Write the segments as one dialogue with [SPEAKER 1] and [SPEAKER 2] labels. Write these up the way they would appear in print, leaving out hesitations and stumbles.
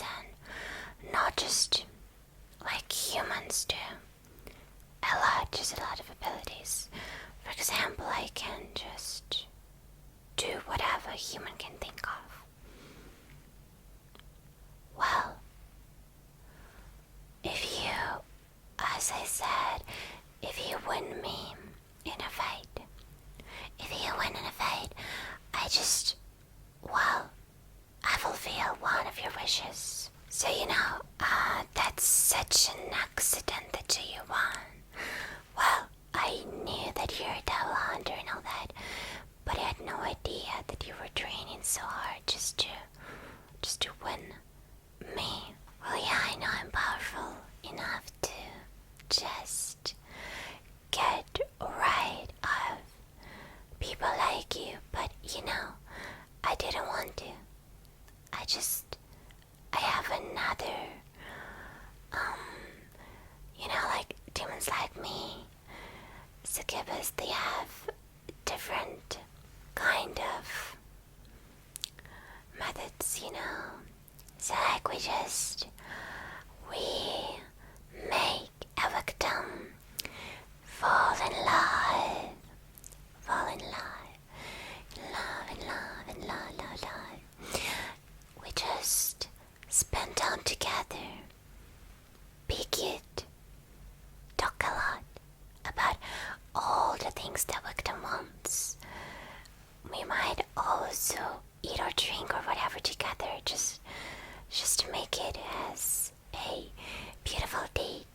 [SPEAKER 1] and not just like humans do. Just a lot of abilities. For example, I can just do whatever a human can think of. Well, if you, as I said, if you win me in a fight, I fulfill one of your wishes. So that's such an accident that you won. Well, I knew that you're a devil hunter and all that, but I had no idea that you were training so hard just to win me. Well, yeah, I know I'm powerful enough to just get rid of people like you, but I didn't want to. I have another, like demons like me, succubus, they have different kind of methods, So like we make a victim fall in love, love. We just spend time together, be cute, talk a lot about all the things the victim wants. We might also eat or drink or whatever together, just to make it as a beautiful date.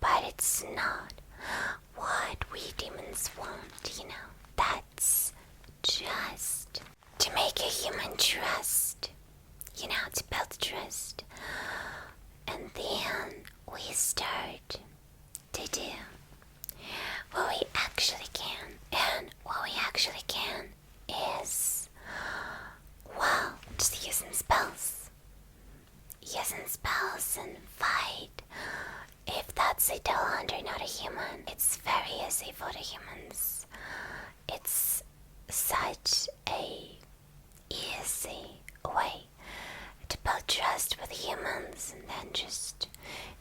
[SPEAKER 1] But it's not what we demons want, That's just to make a human trust, to build trust. And then we start to do what we actually can. And what we actually can is, just using spells. And fight. If that's a devil hunter, not a human, it's very easy for the humans. It's such a easy way to build trust with humans and then just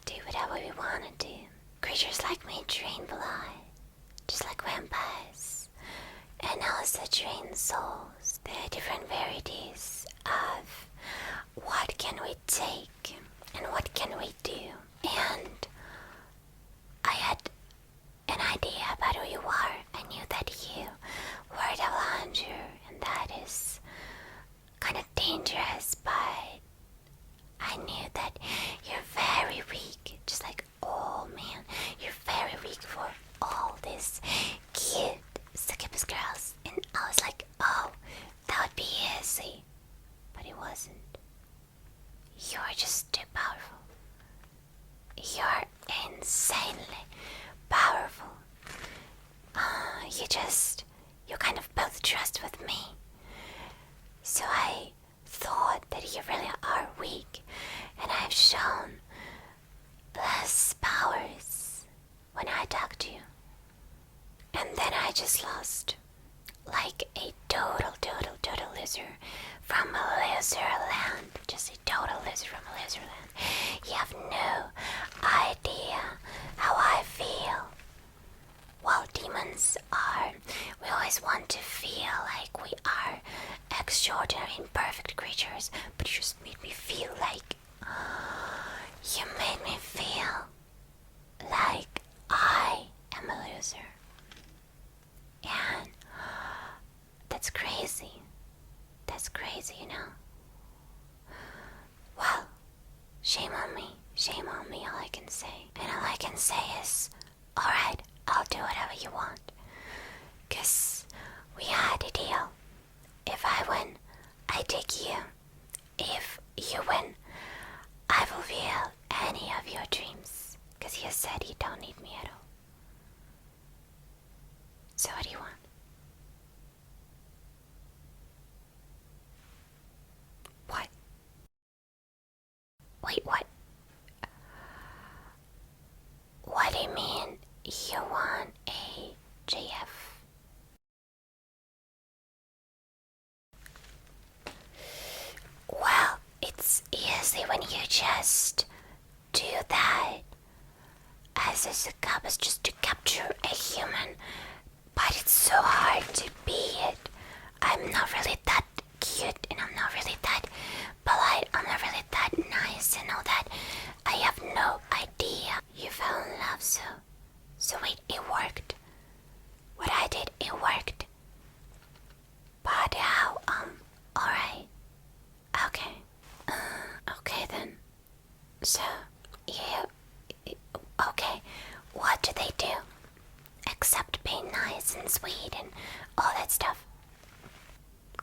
[SPEAKER 1] do whatever we want to do. Creatures like me drain blood, just like vampires, and also drain souls. There are different varieties of what can we take and what can we do. And I had an idea about who you are. I knew that you were a devil hunter, and that is kind of dangerous, but I knew that you're very weak. Just like, oh man, you're very weak for all these cute succubus girls. And I was like, oh, that would be easy. But it wasn't. You're just too powerful. You're insanely powerful. You kind of built trust with me. So I thought that you really are weak, and I've shown less powers when I talk to you. And then I just lost, like a total loser from a loser land. Just a total loser from a loser land. You have no idea how I feel. While demons we always want to feel like we are extraordinary and perfect creatures, but you just made me feel like, you made me feel like I am a loser. And that's crazy. That's crazy, Well, shame on me, all I can say. And all I can say is, alright, I'll do whatever you want. 'Cause we had a deal. If I win, I take you. If you win, I fulfill any of your dreams. 'Cause you said you don't need me at all. So what do you want? What? Wait, what? What do you mean you want a JF? Well, it's as a cup is just to capture a human, but it's so hard to be it. I'm not really that cute, and I'm not really that polite. I'm not really that nice and all that. I have no idea. You fell in love, so wait, it worked. What I did, it worked. But how? Alright. Okay. Okay then. So, okay. What do they do? Except being nice and sweet and all that stuff.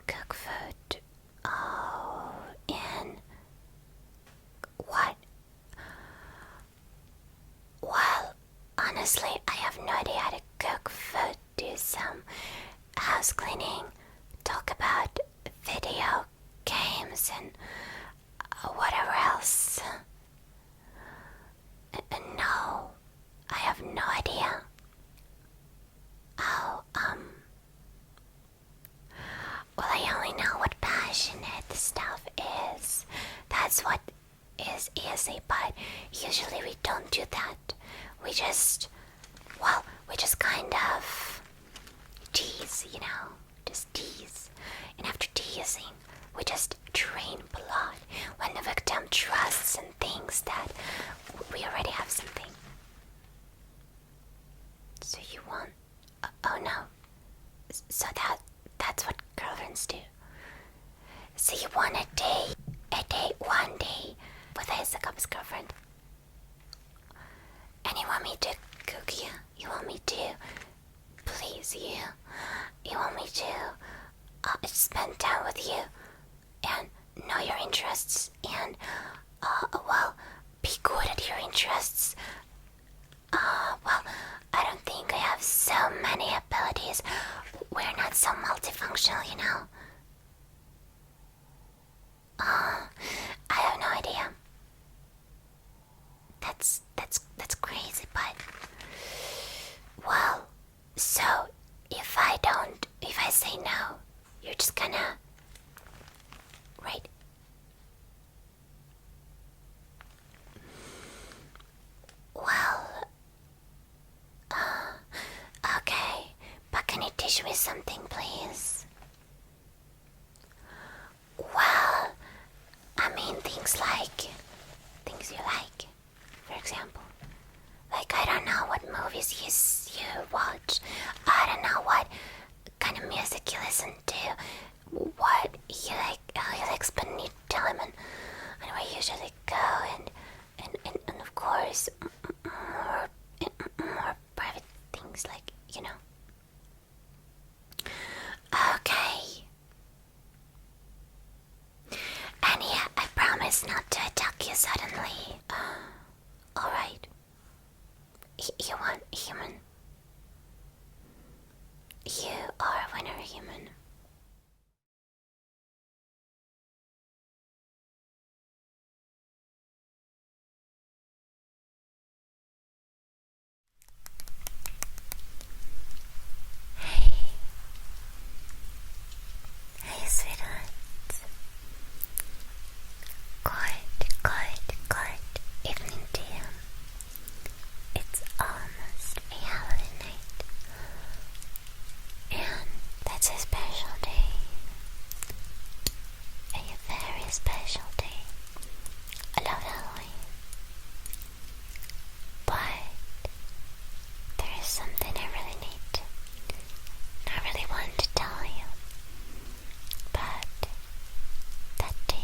[SPEAKER 1] Cook food. Oh, and what? Well, honestly, I have no idea how to cook food, do some house cleaning, talk about video games, and whatever else. No, I have no idea. Oh, well, I only know what passionate stuff is. That's what is easy, but usually we don't do that. We just kind of tease, just tease. And after teasing, we just drain blood when the victim trusts and thinks that we already have something. So you want... oh no. So that's what girlfriends do. So you want a date one day with a Sakup's girlfriend. And you want me to cook you? You want me to please you? You want me to spend time with you and know your interests and be good at your interests? Well, I don't think I have so many abilities. We're not so multifunctional, I have no idea. That's crazy, but well, so if I say no, you're just gonna, right? Well, okay, but can you teach me something, please? Well, I mean things you like, for example. Like, I don't know what movies you watch. I don't know what kind of music you listen to. What you like, how you like spending your time and where you usually go and of course more private things like, Okay. And yeah, I promise not to attack you suddenly. Alright. You want human? You are a winner, human. Hey, sweetheart. Good evening to you. It's almost a holiday night, and that's a special day. A very special day. I love Halloween. But there is something I really want to tell you. But that day,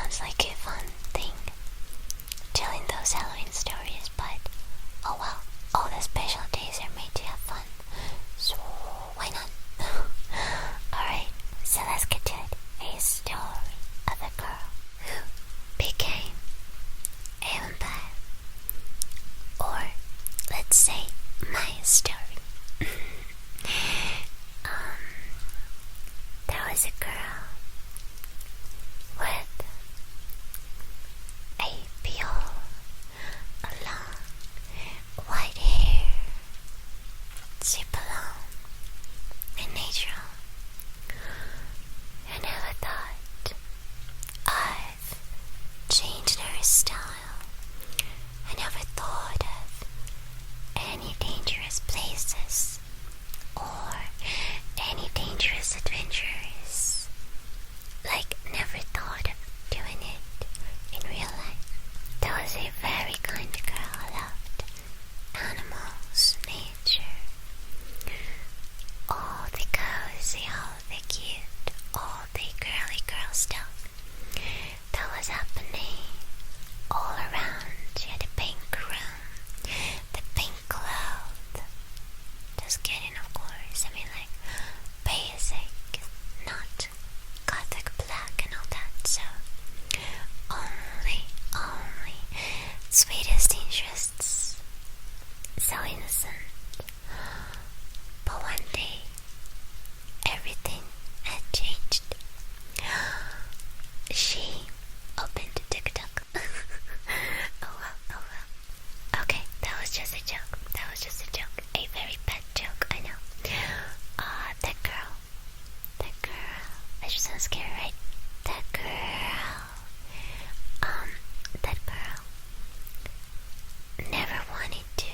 [SPEAKER 1] sounds like a fun thing, telling those Halloween stories, but oh well, all the special days are made to have fun, so why not? Alright, so let's get to it. A story of a girl who became a vampire. Or, let's say, my story. There was a girl with a pure, long, white hair, super long and natural. I never thought I've changed her style. I never thought of any dangerous places or any dangerous adventures. Like, never thought of doing it in real life. That was a very kind girl who loved animals, nature, all the cozy, all the cute, all the girly girl stuff that was happening all around. She had a pink room, the pink cloth. Just kidding, of course. I mean, like, basic, not gothic black and all that. So, only sweetest interests. So innocent. But one day, everything had changed. She opened TikTok. Oh well. Okay, that was just a joke. A very bad joke, I know. That girl. I just sound scary, right? That girl never wanted to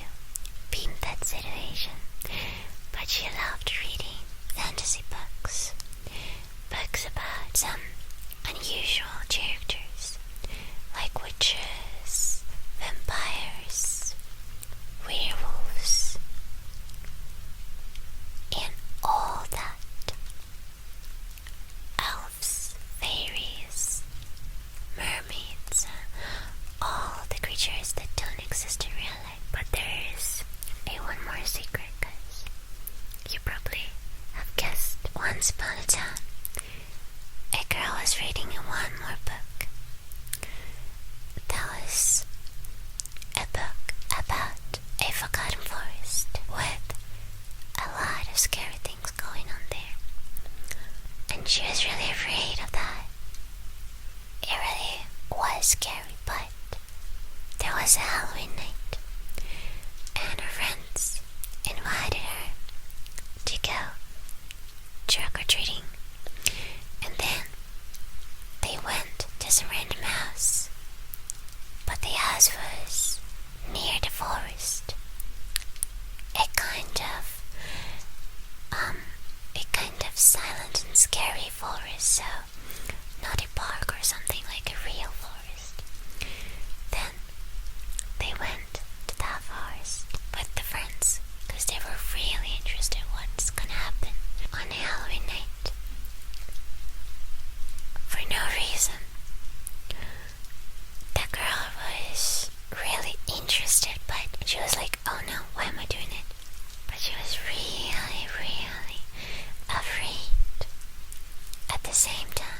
[SPEAKER 1] be in that situation, but she loved reading fantasy books. Books about some unusual characters, like witches, vampires, werewolves, and all that. Elves, fairies, mermaids, all the creatures that don't exist in real life. But there is one more secret, guys. You probably have guessed. Once upon a time, a girl was reading one more book. That was a book about a forgotten forest with a lot of scary things going on there. And she was really afraid of that. It really was scary, but there was a Halloween night, and her friends invited her to go trick-or-treating. And then they went to some random house, but the house was near the forest. A kind of silent and scary forest, so not a park or something, like a real forest. Then they went to that forest with the friends, because they were really interested in what's gonna happen on a Halloween night. For no reason. The girl was really interested, but she was like, oh no, why am I doing it? But she was really, really afraid at the same time.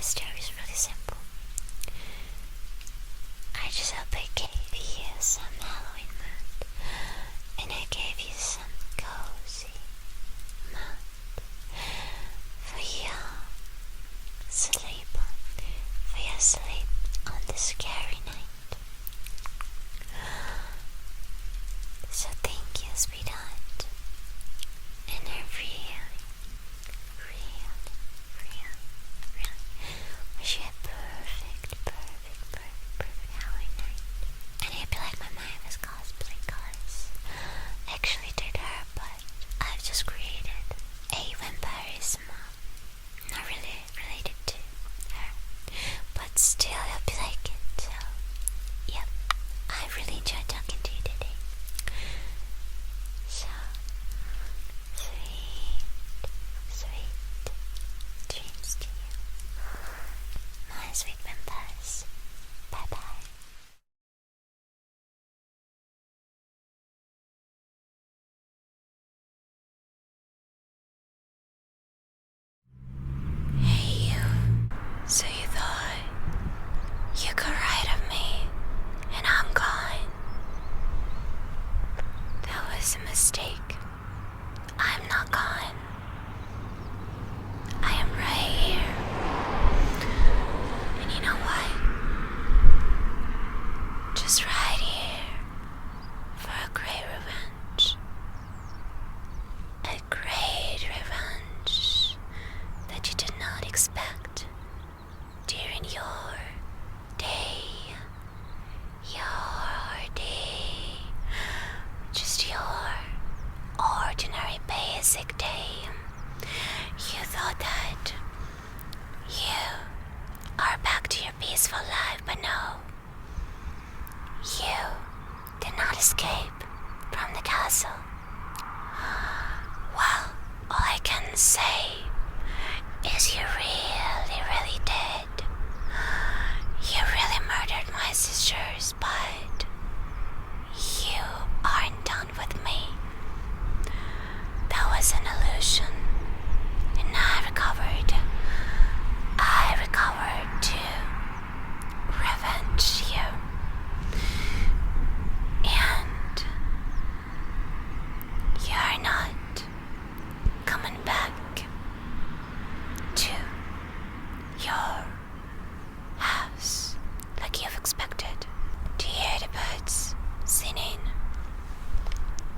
[SPEAKER 1] story is really simple. I just hope I gave you some Halloween mood, and I gave you some cozy mood for your sleep, on this scary night. So thank you, sweetheart, and I really wish you a perfect Halloween night. And I feel like my mind was cosplay colors. I actually did her, but I've just created a 𝗪𝗵𝘁, not really related to her, but still I hope you like it. So yep, I really enjoyed talking to you today. So sweet dreams to you, my sweet 𝗪𝗵𝘁. Bye bye. Hey you. So you thought you got rid of me and I'm gone? That was a mistake. I'm not gone. I am right here. And you know what? Just right here for a great revenge. A great revenge that you did not expect during your day. Just your ordinary basic day. You thought that you are back to your peaceful life, but no. You did not escape from the castle. Well, all I can say is you really did. You really murdered my sisters, but you aren't done with me. That was an illusion, and I recovered to revenge you. And you're not coming back to your house like you've expected to hear the birds singing.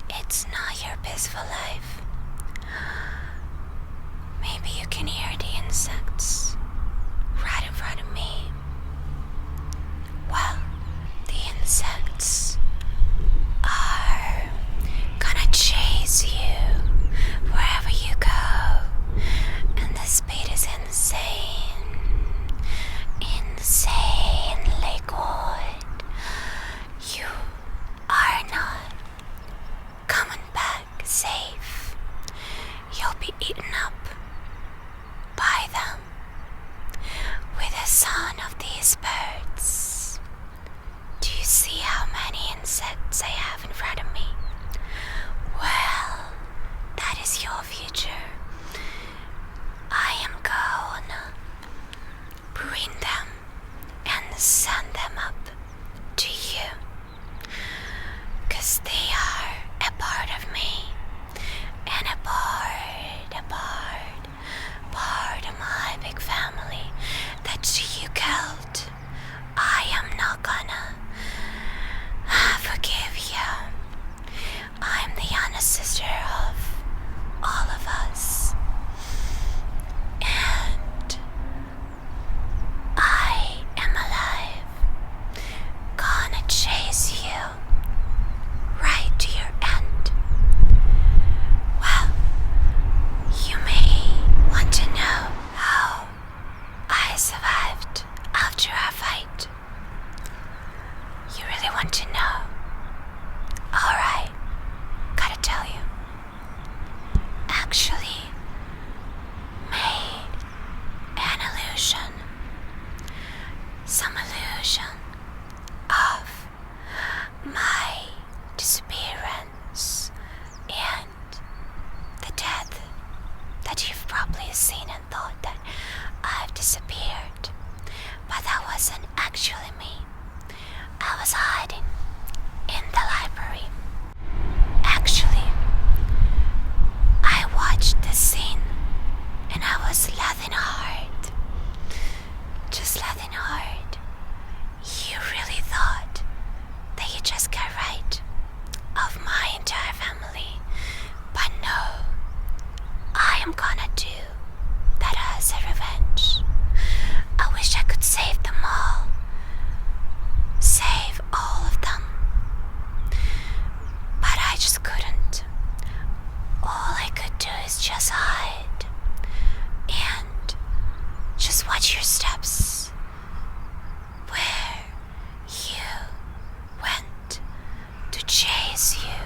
[SPEAKER 1] It's not your peaceful life. Maybe you can hear the insects right in front of me. Well, the insects are gonna chase you wherever you go, and the speed is insanely good. You are not coming back safe. You'll be eaten up by them with the sound of these birds. Do you see how many insects I have in front of me? Well, that is your future. I am gonna bring them and send them up to you, 'cause they are a part of me, and a part of my big family that you killed. I am not gonna forgive you. I'm the youngest sister of all of us, and I am alive, gonna chase you right to your end. Well, you may want to know how I survived after our fight. You really want to know? Alright, gotta tell you. Actually made an illusion. Some illusion of my disappearance and the death that you've probably seen and thought that I've disappeared. wasn't actually me. I was hiding in the library. Actually, I watched the scene and I was laughing hard. Just laughing hard. You really thought that you just got right of my entire family. But no, I am gonna do that as a revenge. I wish I could save them all. Save all of them. But I just couldn't. All I could do is just hide. And just watch your steps. Where you went to chase you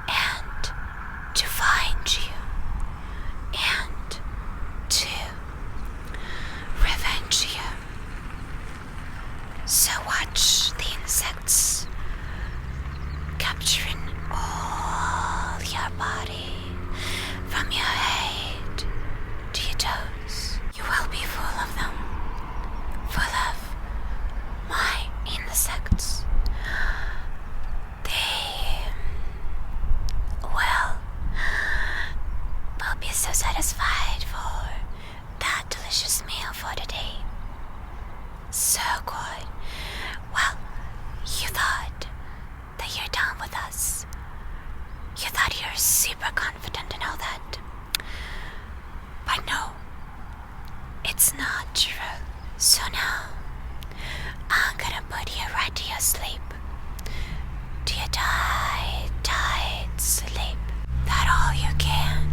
[SPEAKER 1] and to find you and to revenge you. So watch the insects capturing all your body from your head to your toes. You will be full of them, full of my insects. They will be so satisfied for that delicious meal for the day. So good. Well, you thought that you're done with us. You thought you're super confident and all that. But no, it's not true. So now, I'm gonna put you right to your sleep. To your tight, tight sleep. That all you can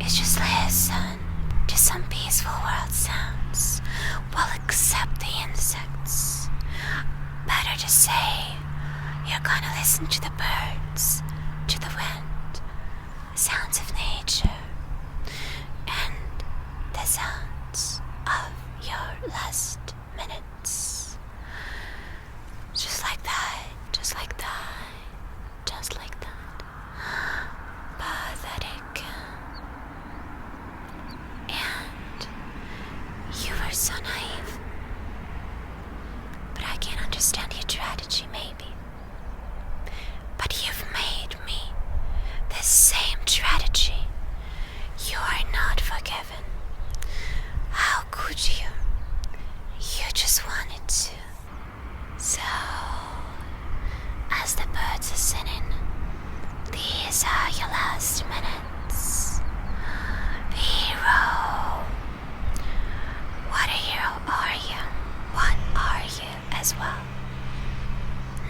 [SPEAKER 1] is just listen to some peaceful world sounds. Well, except the insects. Better to say, you're gonna listen to the birds, to the wind, sounds of nature, and the sounds of your last minutes. Just like that, just like that, just like that. Pathetic. And you were so naive. But I can't understand your strategy, maybe. But you've made me the same strategy. You are not forgiven. How could you? You just wanted to. So, as the birds are singing, these are your last minutes. Hero. What a hero are you? What are you as well?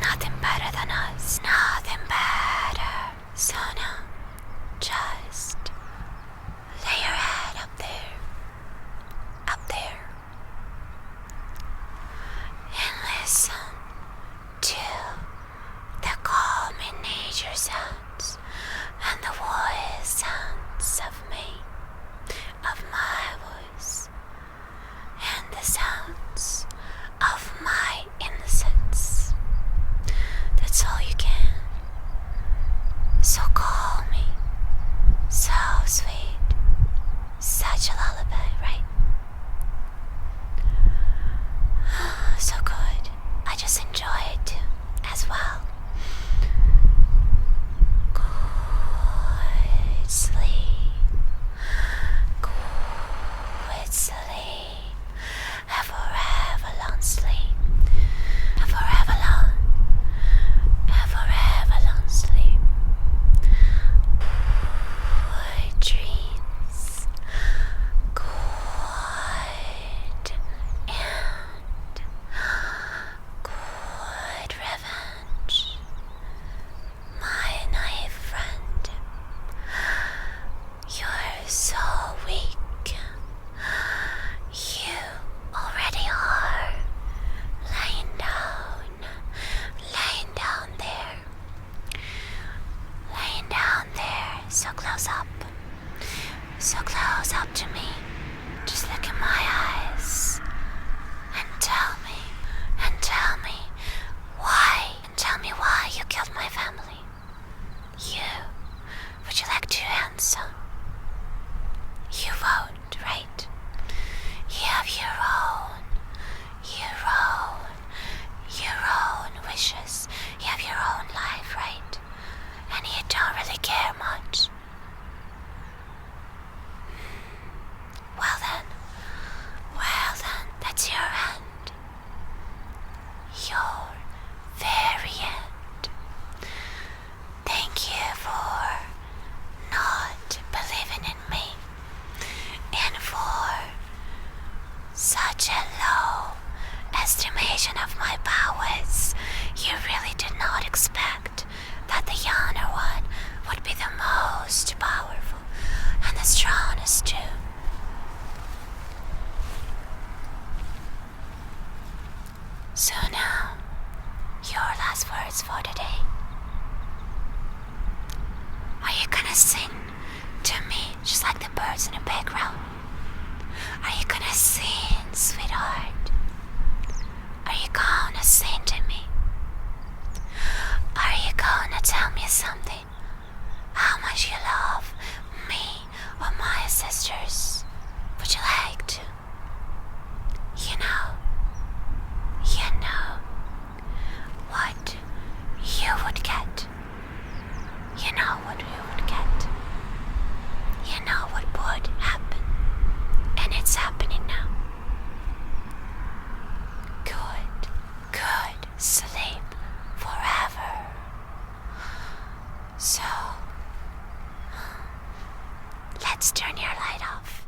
[SPEAKER 1] Nothing better than us. Nothing better. So now, just lay your head up there. Up there. And listen to the calming nature sounds and the voice sounds of me, of my voice, and the sounds of my innocence. That's all you can. So calming, so sweet, such a lullaby, right? So good. I just enjoy it as well. Good sleep. Good sleep. A forever long sleep. A forever long sleep. Good dreams. Good and good revenge. My naive friend. You're so weak. You already are laying down there, so close up to me. Just look in my eyes and tell me why you killed my family. Would you like to answer? You won't, right? You have your own us too. So now, your last words for today. Are you gonna sing to me just like the birds in the background? Are you gonna sing, sweetheart? Are you gonna sing to me? Are you gonna tell me something? How much you love me or my sisters? Would you like to? You know what you would get. You know what you would get. You know what would happen. And it's happening now. Good sleep forever. So, let's turn your light off.